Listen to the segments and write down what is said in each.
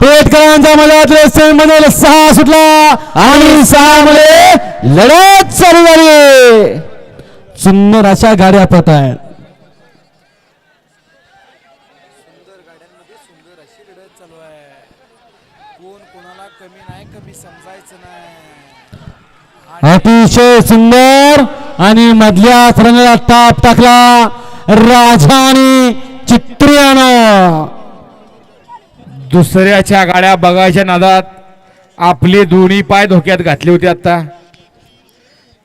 पेटकरांचा मधातले सेमीमध्ये 6 सुटला आणि 6 मध्ये लढत चालू झाली. सुंदर अशा गाड्या पळत आहेत. सुंदर गाड्यांमध्ये सुंदर अशी लढत चालू आहे. कोण कोणाला कमी नाही, कमी समजायचं नाही. अतिशय सुंदर आणि मधल्या तरंगाला ताप टाकला राजा आणि चित्रियानं. दुसऱ्याच्या गाड्या बघायच्या नादात आपले दोन्ही पाय धोक्यात घातले होते. आता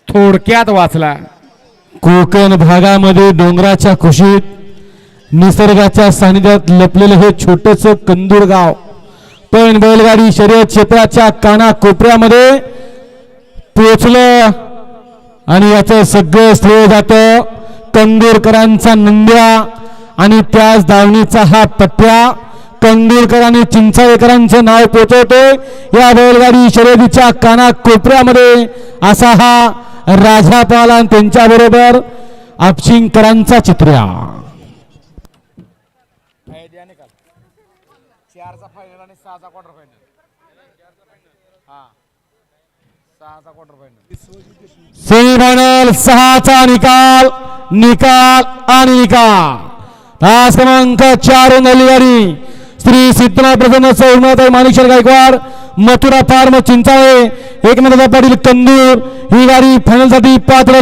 थोडक्यात वाचला. कोकण भागामध्ये डोंगराच्या कुशीत निसर्गाच्या सानिध्यात लपलेलं हे छोटस कंदूर गाव पण बैलगाडी शर्यत क्षेत्राच्या कानाकोपऱ्यामध्ये पोचलं आणि याचं सगळं श्रेय जातं कंदूरकरांचा नंद्या आणि त्याच दावणीचा हा पट्ट्या. कंदूरकरांनी चिंचाळेकरांचं नाव पोचवतोय या बैलगाडी शर्यतीच्या कानाकोपऱ्यामध्ये. असा हा राजा पाला आणि त्यांच्या बरोबर आपशिंगकरांचा चित्र्या. 4चा फायनल आणि 6चा क्वार्टर फायनल. हा 6चा क्वार्टर फायनल. सेमीफायनल 6चा निकाल आणि निकाल. तास क्रमांक 4 नलीवाडी श्री सिद्धनाथ प्रसन्न सौम्यताई माणिकशर गायकवाड मथुरा फार्म चिंचाळे एकनाथ पाटील कंदूर ही गाडी फायनल साठी पात्र.